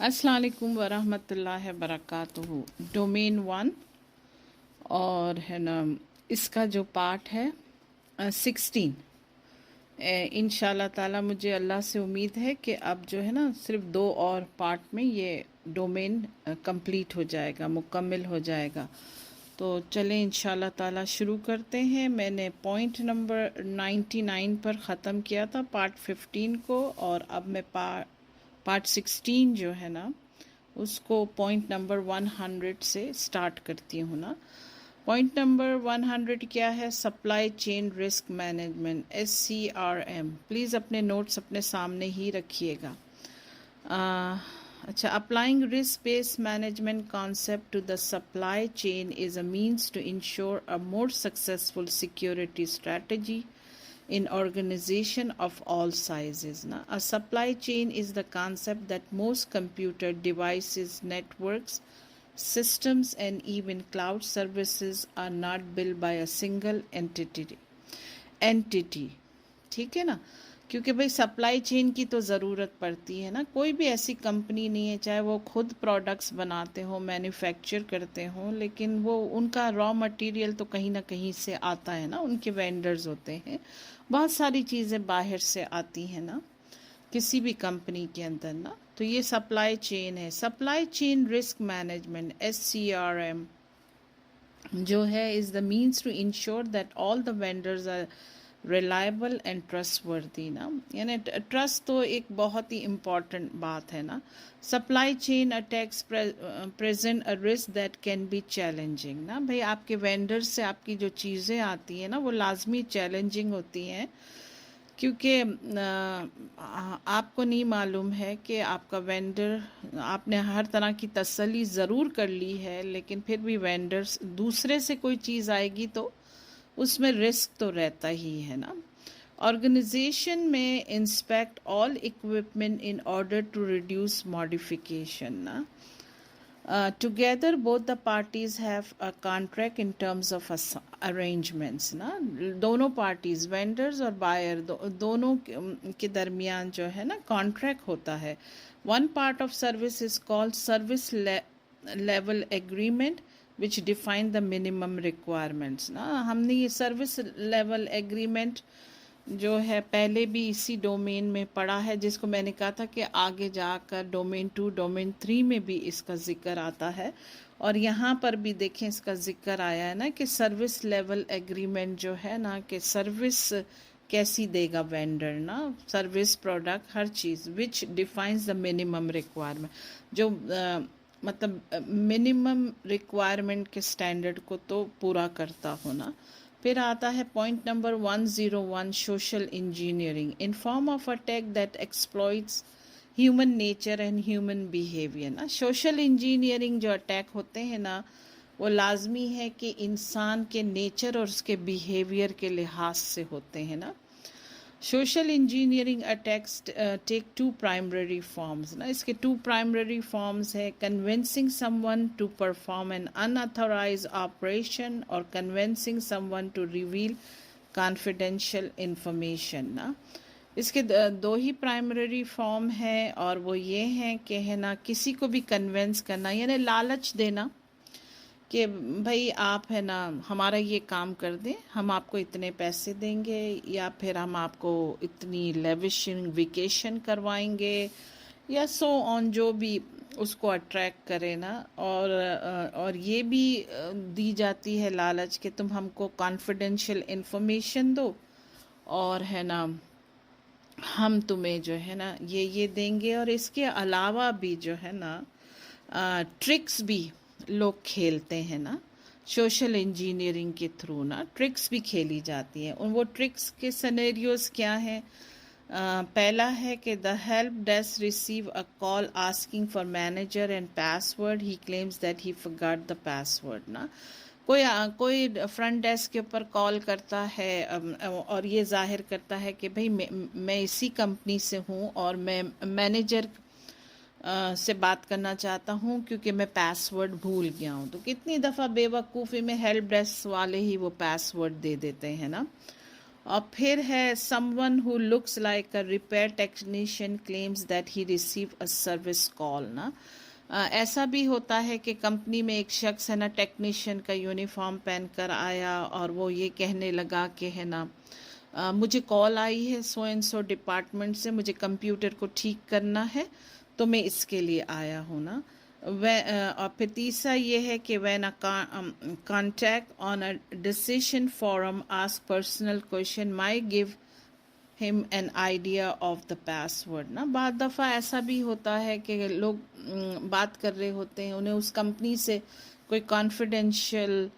अस्सलाम वालेकुम वरहमतुल्लाहि वबरकातुहू। डोमेन 1 और है ना इसका जो पार्ट है 16। इंशाल्लाह ताला मुझे अल्लाह से उम्मीद है कि अब जो है ना सिर्फ 2 और पार्ट में ये डोमेन कंप्लीट हो जाएगा, मुकम्मल हो जाएगा। तो चलें इंशाल्लाह ताला शुरू करते हैं। मैंने पॉइंट नंबर 99 पर ख़त्म किया था पार्ट 15 को, और अब मैं पार्ट 16 जो है ना उसको पॉइंट नंबर 100 से स्टार्ट करती हूँ ना। पॉइंट नंबर 100 क्या है? Supply chain risk management, SCRM। Please अपने नोट्स अपने सामने ही रखिएगा। अच्छा, applying risk based management concept to the supply chain is a means to ensure a more successful security strategy in organization of all sizes. Na? A supply chain is the concept that most computer devices, networks, systems and even cloud services are not built by a single entity। ठीक है ना, क्योंकि भाई supply chain की तो ज़रूरत पड़ती है ना। कोई भी ऐसी कंपनी नहीं है, चाहे वो खुद प्रोडक्ट्स बनाते हो, मैन्युफैक्चर करते हो, लेकिन वो उनका रॉ मटेरियल तो कहीं ना कहीं से आता है ना, उनके वेंडर्स होते हैं। बहुत सारी चीज़ें बाहर से आती हैं ना किसी भी कंपनी के अंदर ना। तो ये सप्लाई चेन है। Supply chain risk management, SCRM जो है is the means to ensure that all the vendors are reliable and trustworthy ना। यानी ट्रस्ट तो एक बहुत ही इम्पॉर्टेंट बात है ना। Supply chain attacks present a risk that can be challenging ना। भाई आपके वेंडर से आपकी जो चीज़ें आती हैं ना वो लाजमी चैलेंजिंग होती हैं, क्योंकि आपको नहीं मालूम है कि आपका वेंडर, आपने हर तरह की तसल्ली ज़रूर कर ली है, लेकिन फिर भी वेंडर्स दूसरे से कोई चीज़ आएगी तो उसमें रिस्क तो रहता ही है ना। ऑर्गेनाइजेशन में inspect all equipment in order to reduce modification ना। Together both the parties have a contract in terms of arrangements ना। दोनों पार्टीज, वेंडर्स और बायर, दोनों के दरमियान जो है ना कॉन्ट्रैक्ट होता है। One part of service is called service level agreement which define the minimum requirements ना। हमने ये सर्विस लेवल एग्रीमेंट जो है पहले भी इसी डोमेन में पढ़ा है, जिसको मैंने कहा था कि आगे जाकर डोमेन 2 डोमेन 3 में भी इसका जिक्र आता है। और यहाँ पर भी देखें इसका जिक्र आया है ना कि सर्विस लेवल एग्रीमेंट जो है ना कि सर्विस कैसी देगा वेंडर ना, service product her cheese which defines the minimum requirement, जो मतलब मिनिमम रिक्वायरमेंट के स्टैंडर्ड को तो पूरा करता हो ना। फिर आता है point number 101, social engineering in form of attack that exploits human nature and human behaviour ना। सोशल इंजीनियरिंग जो अटैक होते हैं ना वो लाजमी है कि इंसान के नेचर और उसके बिहेवियर के लिहाज से होते हैं ना। Social engineering attacks take 2 primary forms ना। इसके 2 प्राइमरी फॉर्म्स है, convincing someone to perform an unauthorised operation और convincing someone to reveal confidential information ना। इसके 2 ही प्राइमरी फॉर्म है, और वो ये हैं कि है ना किसी को भी कन्विंस करना, यानी लालच देना कि भाई आप है ना हमारा ये काम कर दें, हम आपको इतने पैसे देंगे, या फिर हम आपको इतनी लेविशिंग वेकेशन करवाएंगे, या सो ऑन, जो भी उसको अट्रैक्ट करे ना। और ये भी दी जाती है लालच कि तुम हमको कॉन्फिडेंशियल इंफॉर्मेशन दो, और है ना हम तुम्हें जो है ना ये देंगे। और इसके अलावा भी जो है ना ट्रिक्स भी लोग खेलते हैं ना, सोशल इंजीनियरिंग के थ्रू ना ट्रिक्स भी खेली जाती हैं। और वो ट्रिक्स के सिनेरियोज क्या हैं? पहला है कि the help desk receive a call asking for manager and password, he claims that he forgot the password ना। कोई फ्रंट डेस्क के ऊपर कॉल करता है और ये जाहिर करता है कि भाई मैं इसी कंपनी से हूँ और मैं मैनेजर से बात करना चाहता हूँ क्योंकि मैं पासवर्ड भूल गया हूँ। तो कितनी दफ़ा बेवकूफ़ी में हेल्प डेस्क वाले ही वो पासवर्ड दे देते हैं ना। और फिर है someone who looks like a repair technician claims that he received a service call ना। ऐसा भी होता है कि कंपनी में एक शख्स है ना, टेक्नीशियन का यूनिफॉर्म पहन कर आया और वो ये कहने लगा कि है ना, मुझे कॉल आई है सो एंड सो डिपार्टमेंट से, मुझे कंप्यूटर को ठीक करना है तो मैं इसके लिए आया हूँ ना। और फिर तीसरा ये है कि when a contact on a decision forum ask personal question my give him an idea of the password ना। बाद दफ़ा ऐसा भी होता है कि लोग बात कर रहे होते हैं, उन्हें उस कंपनी से कोई कॉन्फिडेंशियल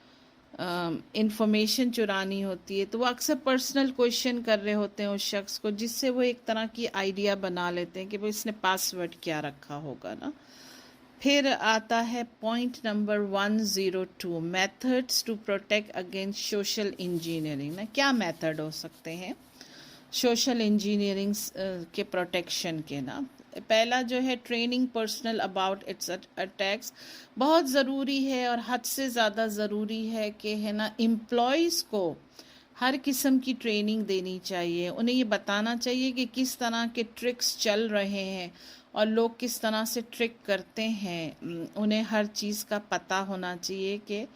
इंफॉर्मेशन चुरानी होती है, तो वो अक्सर पर्सनल क्वेश्चन कर रहे होते हैं उस शख्स को, जिससे वो एक तरह की आइडिया बना लेते हैं कि भाई इसने पासवर्ड क्या रखा होगा ना। फिर आता है point number 102, methods to protect against social engineering ना। क्या मेथड हो सकते हैं सोशल इंजीनियरिंग के प्रोटेक्शन के ना। पहला जो है training personal about it's attacks, बहुत ज़रूरी है और हद से ज़्यादा ज़रूरी है कि है ना एम्प्लॉयज़ को हर किस्म की ट्रेनिंग देनी चाहिए। उन्हें ये बताना चाहिए कि किस तरह के ट्रिक्स चल रहे हैं और लोग किस तरह से ट्रिक करते हैं। उन्हें हर चीज़ का पता होना चाहिए कि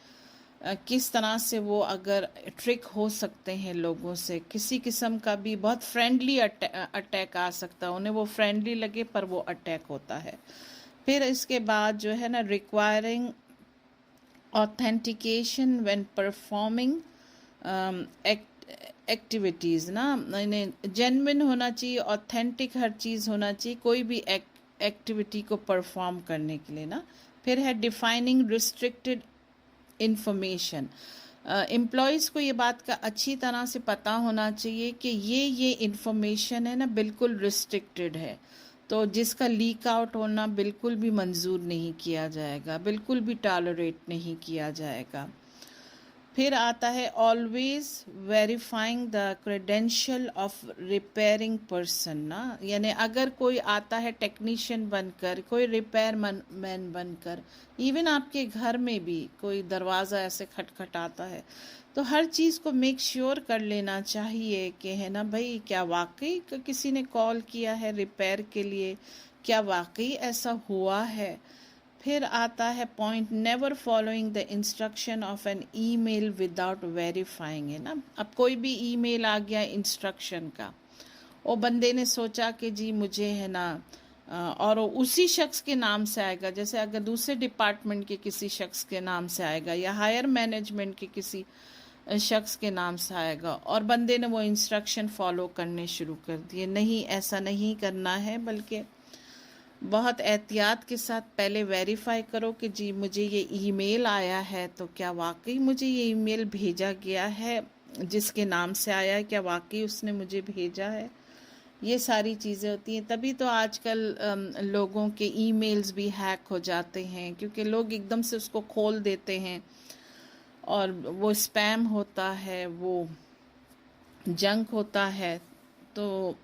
किस तरह से वो अगर ट्रिक हो सकते हैं लोगों से। किसी किस्म का भी बहुत फ्रेंडली अटैक आ सकता है, उन्हें वो फ्रेंडली लगे पर वो अटैक होता है। फिर इसके बाद जो है ना requiring authentication when performing activities ना। इन्हें जेन्युइन होना चाहिए, ऑथेंटिक हर चीज़ होना चाहिए कोई भी एक्टिविटी को परफॉर्म करने के लिए ना। फिर है डिफाइनिंग रिस्ट्रिक्टेड इंफॉर्मेशन, एम्प्लॉयज़ को ये बात का अच्छी तरह से पता होना चाहिए कि ये इंफॉर्मेशन है ना बिल्कुल रिस्ट्रिक्टेड है, तो जिसका लीक आउट होना बिल्कुल भी मंजूर नहीं किया जाएगा, बिल्कुल भी टॉलरेट नहीं किया जाएगा। फिर आता है always verifying the credential of repairing person ना। यानी अगर कोई आता है टेक्नीशियन बनकर, कोई रिपेयर मैन बनकर, इवन आपके घर में भी कोई दरवाज़ा ऐसे खटखटाता है, तो हर चीज़ को मेक श्योर कर लेना चाहिए कि है ना भाई क्या वाकई किसी ने कॉल किया है रिपेयर के लिए, क्या वाकई ऐसा हुआ है। फिर आता है point never following the instruction of an email without verifying है ना। अब कोई भी ईमेल आ गया इंस्ट्रक्शन का, वो बंदे ने सोचा कि जी मुझे है ना, और उसी शख्स के नाम से आएगा, जैसे अगर दूसरे डिपार्टमेंट के किसी शख्स के नाम से आएगा या हायर मैनेजमेंट के किसी शख्स के नाम से आएगा, और बंदे ने वो इंस्ट्रक्शन फॉलो करने शुरू कर दिए। नहीं, ऐसा नहीं करना है, बल्कि बहुत एहतियात के साथ पहले वेरीफाई करो कि जी मुझे ये ईमेल आया है तो क्या वाकई मुझे ये ईमेल भेजा गया है, जिसके नाम से आया है क्या वाकई उसने मुझे भेजा है। ये सारी चीज़ें होती हैं। तभी तो आजकल लोगों के ईमेल्स भी हैक हो जाते हैं, क्योंकि लोग एकदम से उसको खोल देते हैं और वो स्पैम होता है, वो जंक होता है। तो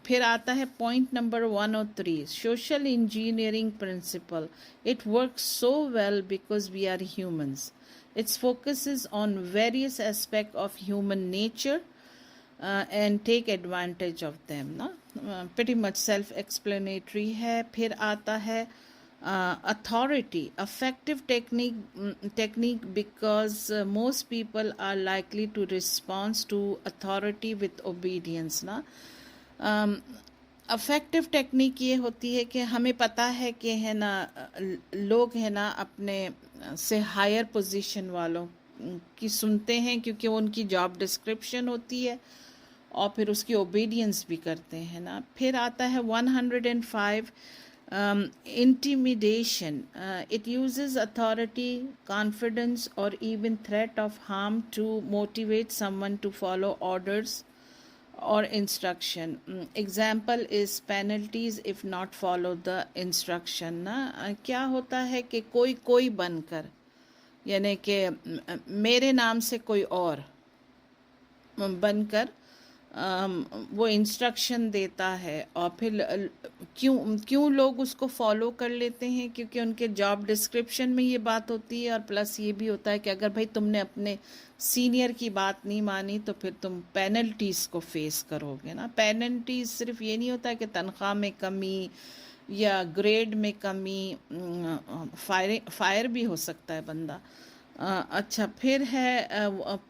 फिर आता है point number 103, social engineering principle. It work so well because we are humans. It's focuses on various aspect of human nature and take advantage of them ना। प्रीटी मच सेल्फ एक्सप्लेनेटरी है। फिर आता है authority, effective technique because most people are likely to respond to authority with obedience ना। Affective technique ये होती है कि हमें पता है कि है ना लोग है ना अपने से हायर पोजीशन वालों की सुनते हैं, क्योंकि उनकी जॉब डिस्क्रिप्शन होती है और फिर उसकी ओबीडियंस भी करते हैं ना। फिर आता है 105, intimidation. It uses authority, confidence, or even threat of harm to motivate someone to follow orders or instruction. Example is penalties if not follow the instruction ना। क्या होता है कि कोई बनकर, यानी कि मेरे नाम से कोई और बनकर वो इंस्ट्रक्शन देता है और फिर क्यों क्यों लोग उसको फॉलो कर लेते हैं, क्योंकि उनके जॉब डिस्क्रिप्शन में ये बात होती है, और प्लस ये भी होता है कि अगर भाई तुमने अपने सीनियर की बात नहीं मानी तो फिर तुम पेनल्टीज़ को फेस करोगे ना। पेनल्टीज सिर्फ ये नहीं होता है कि तनख्वाह में कमी या ग्रेड में कमी, फायर भी हो सकता है बंदा। अच्छा, फिर है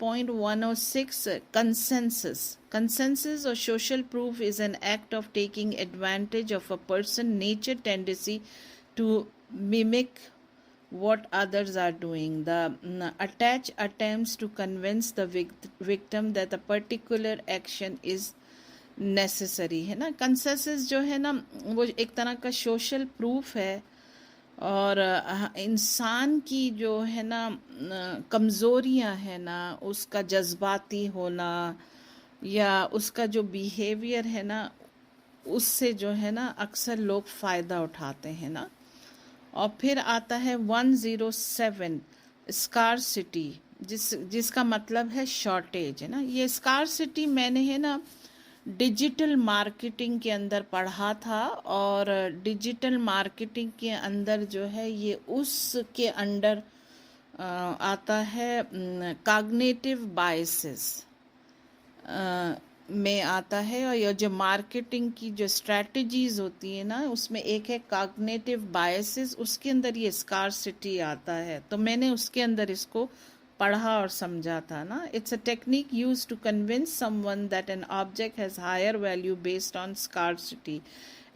पॉइंट 106, कंसेंसस। कंसेंसस और social proof is an act of taking advantage of a person nature tendency to mimic what others are doing. The attach attempts to convince the victim that a particular action is necessary, है ना। Consensus जो है ना वो एक तरह का social proof है, और इंसान की जो है ना कमज़ोरियां है ना, उसका जज्बाती होना या उसका जो बिहेवियर है ना, उससे जो है ना अक्सर लोग फ़ायदा उठाते हैं ना। और फिर आता है 107, स्कार्सिटी, जिसका मतलब है शॉर्टेज, है ना। ये स्कार्सिटी मैंने है ना डिजिटल मार्केटिंग के अंदर पढ़ा था, और डिजिटल मार्केटिंग के अंदर जो है ये उसके अंडर आता है कॉग्निटिव बायसेस में आता है। और ये जो मार्केटिंग की जो स्ट्रैटेजीज होती है ना, उसमें एक है कॉग्निटिव बायसेस, उसके अंदर ये स्कार्सिटी आता है। तो मैंने उसके अंदर इसको पढ़ा और समझा था ना। It's a technique use to convince someone that an object has higher value based on scarcity.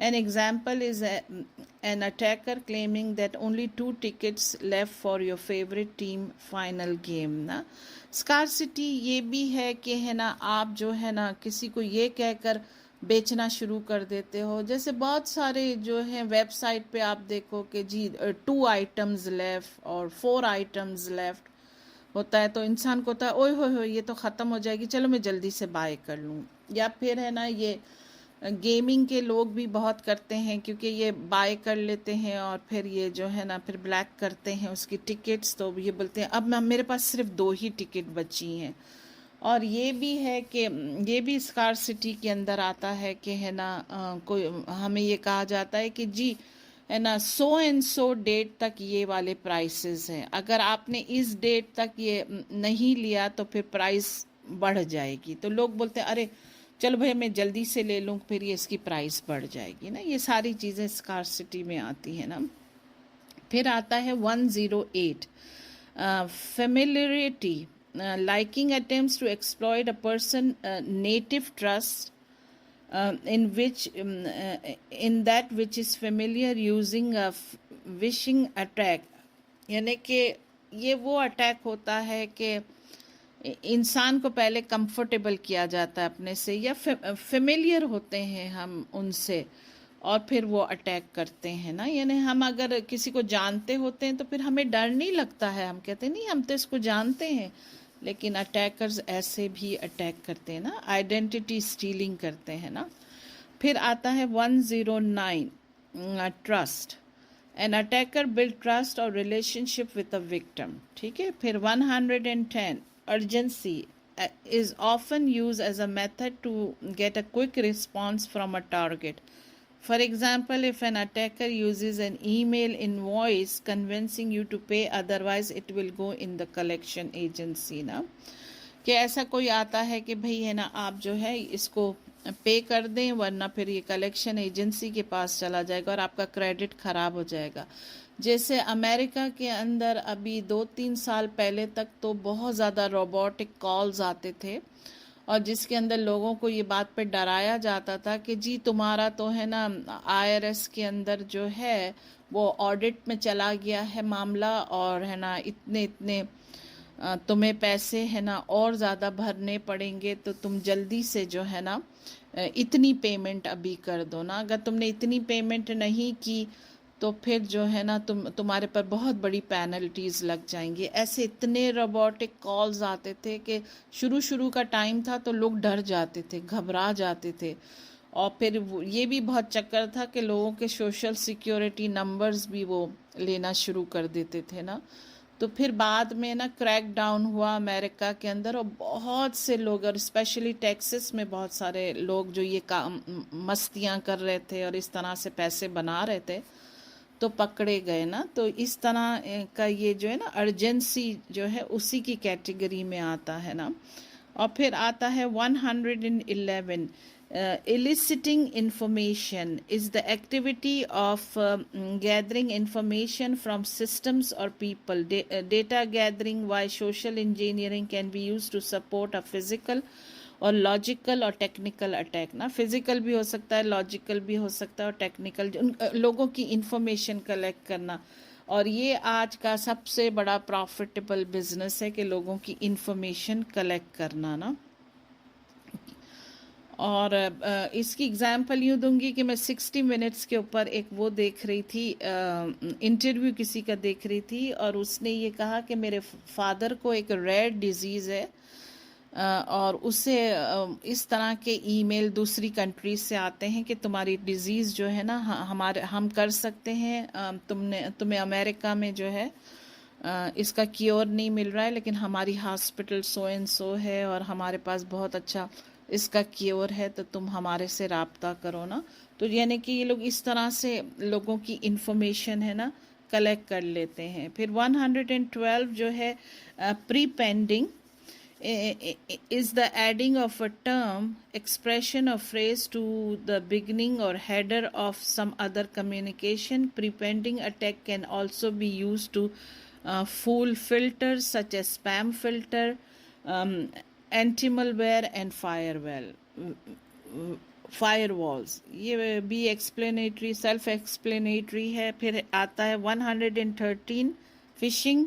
An example is an attacker claiming that only 2 tickets left for your favorite team final game ना। Scarcity ये भी है कि है ना आप जो है ना किसी को ये कहकर बेचना शुरू कर देते हो। जैसे बहुत सारे जो हैं वेबसाइट पे आप देखो कि जी 2 आइटम्स लेफ्ट और 4 आइटम्स लेफ्ट होता है, तो इंसान को होता है ओए होए होए ये तो ख़त्म हो जाएगी, चलो मैं जल्दी से बाय कर लूँ। या फिर है ना ये गेमिंग के लोग भी बहुत करते हैं, क्योंकि ये बाय कर लेते हैं और फिर ये जो है ना फिर ब्लैक करते हैं उसकी टिकट्स। तो ये बोलते हैं अब मेरे पास सिर्फ 2 ही टिकट बची हैं। और ये भी है कि ये भी स्कार्सिटी के अंदर आता है कि है ना कोई हमें ये कहा जाता है कि जी है ना सो एंड सो डेट तक ये वाले प्राइसेस हैं, अगर आपने इस डेट तक ये नहीं लिया तो फिर प्राइस बढ़ जाएगी। तो लोग बोलते हैं अरे चलो भाई मैं जल्दी से ले लूँ, फिर ये इसकी प्राइस बढ़ जाएगी ना। ये सारी चीज़ें स्कार्सिटी में आती हैं ना। फिर आता है 108, familiarity, liking attempts to exploit a person native trust in that which is familiar using a wishing attack। यानी कि ये वो अटैक होता है कि इंसान को पहले कंफर्टेबल किया जाता है अपने से, या फेमिलियर होते हैं हम उनसे, और फिर वो अटैक करते हैं ना। यानी हम अगर किसी को जानते होते हैं तो फिर हमें डर नहीं लगता है, हम कहते नहीं हम तो इसको जानते हैं। लेकिन अटैकर्स ऐसे भी अटैक करते हैं ना, आइडेंटिटी स्टीलिंग करते हैं ना। फिर आता है 109, trust. An attacker build trust और रिलेशनशिप विद अ विक्टिम, ठीक है। फिर 110, urgency is often used as a method to get a quick response from a target. For example, if an attacker uses an email invoice convincing you to pay, otherwise it will go in the collection agency ना। कि ऐसा कोई आता है कि भाई है ना आप जो है इसको पे कर दें, वरना फिर ये कलेक्शन एजेंसी के पास चला जाएगा और आपका क्रेडिट ख़राब हो जाएगा। जैसे अमेरिका के अंदर अभी 2-3 साल पहले तक तो बहुत ज़्यादा रोबोटिक कॉल्स आते थे, और जिसके अंदर लोगों को ये बात पे डराया जाता था कि जी तुम्हारा तो है ना IRS के अंदर जो है वो ऑडिट में चला गया है मामला, और है ना इतने इतने तुम्हें पैसे है ना और ज़्यादा भरने पड़ेंगे, तो तुम जल्दी से जो है ना इतनी पेमेंट अभी कर दो ना। अगर तुमने इतनी पेमेंट नहीं की तो फिर जो है ना तुम्हारे पर बहुत बड़ी पेनल्टीज़ लग जाएंगी। ऐसे इतने रोबोटिक कॉल्स आते थे कि शुरू का टाइम था तो लोग डर जाते थे, घबरा जाते थे। और फिर ये भी बहुत चक्कर था कि लोगों के सोशल सिक्योरिटी नंबर्स भी वो लेना शुरू कर देते थे ना। تو پھر بعد میں نا کریک ڈاؤن ہوا امریکہ کے اندر، اور بہت سے لوگ، اور اسپیشلی ٹیکسس میں بہت سارے لوگ جو یہ کام مستیاں کر رہے تھے اور اس طرح سے پیسے بنا رہے تھے تو پکڑے گئے نا. تو اس طرح کا یہ جو ہے نا ارجنسی جو ہے اسی کی کیٹیگری میں آتا ہے نا. اور پھر آتا ہے 111 eliciting information is the activity of gathering information from systems or people. Data gathering by social engineering can be used to support a physical اور لاجیکل اور ٹیکنیکل اٹیک نا. فزیکل بھی ہو سکتا ہے، لاجیکل بھی ہو سکتا ہے، اور ٹیکنیکل لوگوں کی انفارمیشن کلیکٹ کرنا. اور یہ آج کا سب سے بڑا پروفیٹیبل بزنس ہے کہ لوگوں کی انفارمیشن کلیکٹ کرنا نا. اور اس کی اگزامپل یوں دوں گی کہ میں 60 منٹس کے اوپر ایک وہ دیکھ رہی تھی، انٹرویو کسی کا دیکھ رہی تھی، اور اس نے یہ کہا کہ میرے فادر کو ایک ریئر ڈیزیز ہے، اور اسے اس طرح کے ای میل دوسری کنٹریز سے آتے ہیں کہ تمہاری ڈیزیز جو ہے نا ہم کر سکتے ہیں، تمہیں امریکہ میں جو ہے اس کا کیور نہیں مل رہا ہے، لیکن ہماری ہاسپٹل سو اینڈ سو ہے اور ہمارے پاس بہت اچھا اس کا کیور ہے، تو تم ہمارے سے رابطہ کرو نا. تو یعنی کہ یہ لوگ اس طرح سے لوگوں کی انفارمیشن ہے نا کلیکٹ کر لیتے ہیں. پھر 112 جو ہے پری pending is the adding of a term, expression or phrase to the beginning or header of some other communication. Prepending attack can also be used to fool filters such as spam filter, anti-malware and firewalls. یہ بھی explanatory self explanatory ہے. پھر آتا ہے 113 fishing,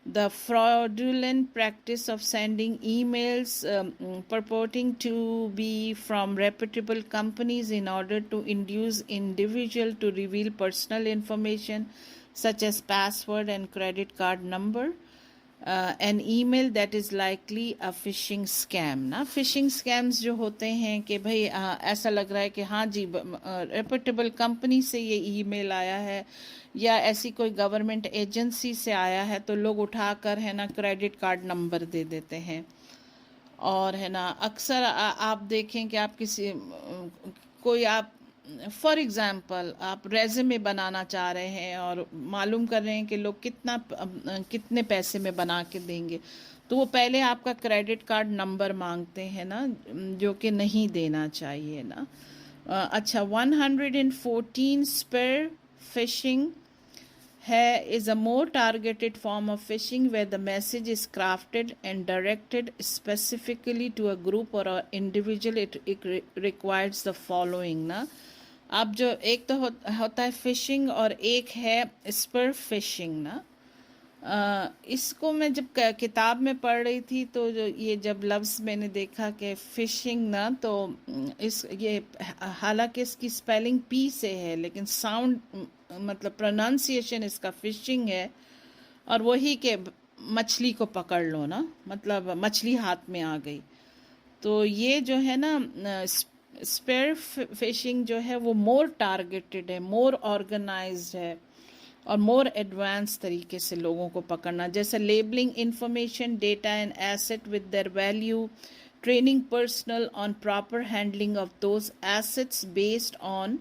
the fraudulent practice of sending emails purporting to be from reputable companies in order to induce individual to reveal personal information such as password and credit card number. An email that is likely a phishing scam نا. Fishing schemes جو ہوتے ہیں کہ بھئی ایسا لگ رہا ہے کہ ہاں جی ریپوٹیبل کمپنی سے یہ ای میل آیا ہے یا ایسی کوئی گورنمنٹ ایجنسی سے آیا ہے، تو لوگ اٹھا کر ہے نا کریڈٹ کارڈ نمبر دے دیتے ہیں. اور ہے نا اکثر آپ دیکھیں کہ آپ کوئی آپ فار ایگزامپل آپ ریزیومے بنانا چاہ رہے ہیں اور معلوم کر رہے ہیں کہ لوگ کتنے پیسے میں بنا کے دیں گے، تو وہ پہلے آپ کا کریڈٹ کارڈ نمبر مانگتے ہیں نا، جو کہ نہیں دینا چاہیے نا. اچھا 114 spear phishing is a more targeted form of phishing where the message is crafted and directed specifically to a group or an individual. It requires the following نا. اب جو ایک تو ہوتا ہے فشنگ اور ایک ہے اسپر فشنگ نا. اس کو میں جب کتاب میں پڑھ رہی تھی تو یہ جب لفظ میں نے دیکھا کہ فشنگ نا، تو یہ حالانکہ اس کی سپیلنگ پی سے ہے لیکن ساؤنڈ مطلب پروننسیشن اس کا فشنگ ہے، اور وہی کہ مچھلی کو پکڑ لو نا، مطلب مچھلی ہاتھ میں آ گئی. تو یہ جو ہے نا اسپیر فشنگ جو ہے وہ مور ٹارگیٹڈ ہے، مور آرگنائزڈ ہے اور مور ایڈوانس طریقے سے لوگوں کو پکڑنا، جیسے labelling information data and asset with their value, training personnel on proper handling of those assets based on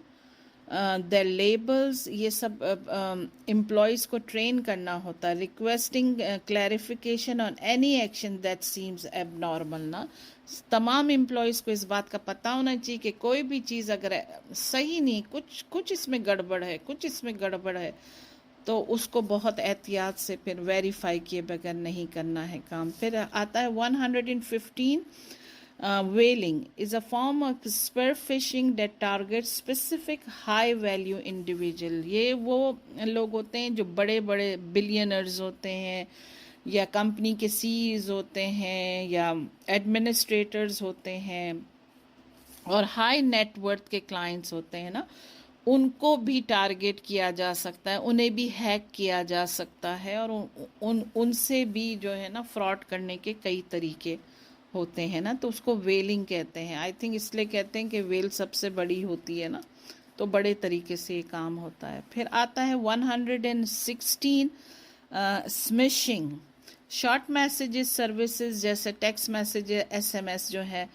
their labels. یہ سب امپلائیز کو ٹرین کرنا ہوتا ہے. Requesting clarification on any action that seems abnormal نا. تمام employees کو اس بات کا پتہ ہونا چاہیے کہ کوئی بھی چیز اگر صحیح نہیں، کچھ اس میں گڑبڑ ہے تو اس کو بہت احتیاط سے پھر ویریفائی کیے بغیر نہیں کرنا ہے کام. پھر آتا ہے 115 whaling is a form of spear fishing that targets specific high value individual. یہ وہ لوگ ہوتے ہیں جو بڑے بڑے بلینرز ہوتے ہیں یا کمپنی کے سیز ہوتے ہیں یا ایڈمنسٹریٹرز ہوتے ہیں اور ہائی نیٹ ورتھ کے کلائنٹس ہوتے ہیں نا، ان کو بھی ٹارگیٹ کیا جا سکتا ہے، انہیں بھی ہیک کیا جا سکتا ہے، اور ان سے بھی جو ہے نا فراڈ کرنے کے کئی طریقے ہوتے ہیں نا. تو اس کو ویلنگ کہتے ہیں. آئی تھنک اس لیے کہتے ہیں کہ ویل سب سے بڑی ہوتی ہے نا، تو بڑے طریقے سے یہ کام ہوتا ہے. پھر آتا ہے 116 स्मिशिंग, शॉर्ट मैसेजेस सर्विसेज जैसे टेक्स्ट मैसेज, एसएमएस जो है,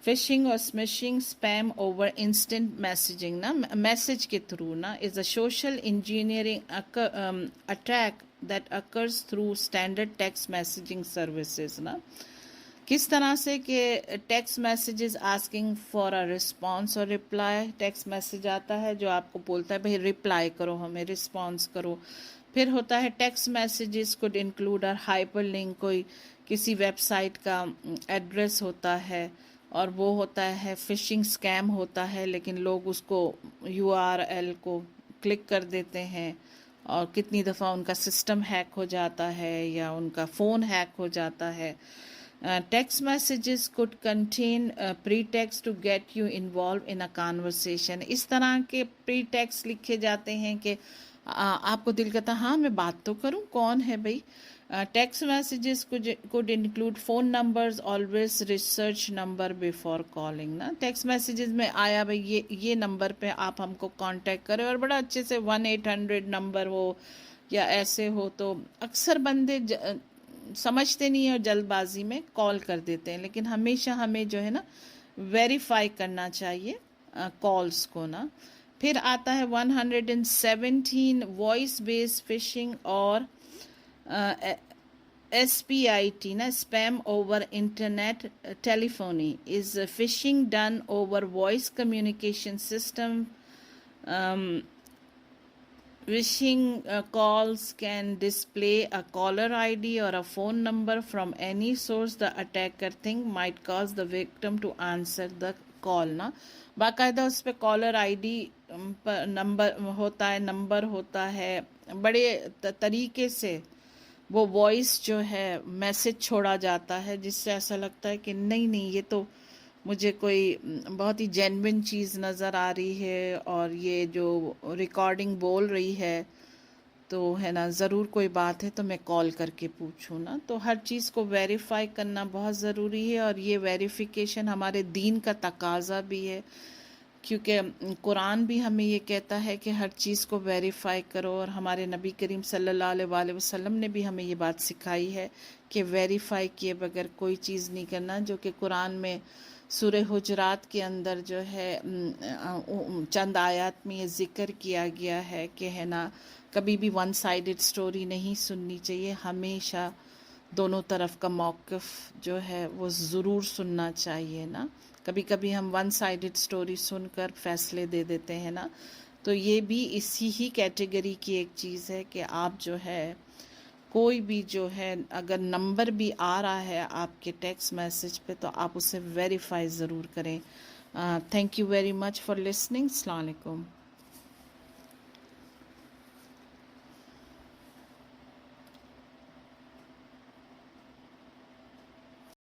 फिशिंग और smishing, spam over instant messaging ना, मैसेज के थ्रू ना, is a social engineering attack that occurs through standard text messaging services ना। किस तरह से कि text messages asking for a response और रिप्लाई, टेक्स्ट मैसेज आता है जो आपको बोलता है भाई रिप्लाई करो, हमें रिस्पांस करो। फिर होता है text messages could include a hyper link, कोई किसी वेबसाइट का एड्रेस होता है और वो होता है फिशिंग स्कैम होता है, लेकिन लोग उसको यूआरएल को क्लिक कर देते हैं और कितनी दफ़ा उनका सिस्टम हैक हो जाता है या उनका फ़ोन हैक हो जाता है। Text messages could contain pretext to get you involved in a conversation. इस तरह के pretext लिखे जाते हैं कि आपको दिल करता हाँ मैं बात तो करूं, कौन है भाई। Text messages could include phone numbers, always research number before calling ना। टेक्स्ट मैसेजेस में आया भाई ये नंबर पे आप हमको कांटेक्ट करें, और बड़ा अच्छे से 1-800 नंबर हो या ऐसे हो, तो अक्सर बंदे समझते नहीं है और जल्दबाजी में कॉल कर देते हैं। लेकिन हमेशा हमें जो है ना वेरीफाई करना चाहिए कॉल्स को ना। फिर आता है 117 वॉइस बेस्ड फिशिंग और SPIT ना, spam over internet telephony, is fishing done over voice communication system. Phishing calls can display a caller ID or a phone number from any source the attacker think might cause the victim to answer the call ना। बाकायदा उस पर caller ID पर number होता है, बड़े तरीके से वो वॉइस जो है मैसेज छोड़ा जाता है, जिससे ऐसा लगता है कि नहीं ये तो मुझे कोई बहुत ही जेन्युइन चीज़ नज़र आ रही है और ये जो रिकॉर्डिंग बोल रही है तो है ना ज़रूर कोई बात है, तो मैं कॉल करके पूछूं ना। तो हर चीज़ को वेरीफाई करना बहुत ज़रूरी है और ये वेरिफिकेशन हमारे दीन का तकाजा भी है, क्योंकि कुरान भी हमें ये कहता है कि हर चीज़ को वेरीफाई करो, और हमारे नबी करीम सल्लल्लाहु अलैहि वसल्लम ने भी हमें ये बात सिखाई है कि वेरीफाई किए बगैर कोई चीज़ नहीं करना, जो कि कुरान में सूरह हुजरात के अंदर जो है चंद आयत में ये ज़िक्र किया गया है कि है ना कभी भी वन साइडेड स्टोरी नहीं सुननी चाहिए, हमेशा दोनों तरफ का मौक़िफ़ जो है वो ज़रूर सुनना चाहिए ना। कभी कभी हम वन साइडेड स्टोरी सुनकर फैसले दे देते हैं ना, तो ये भी इसी ही कैटेगरी की एक चीज़ है कि आप जो है कोई भी जो है अगर नंबर भी आ रहा है आपके टेक्स्ट मैसेज पे तो आप उसे वेरीफाई ज़रूर करें। Thank you very much for listening. अस्सलाम वालेकुम।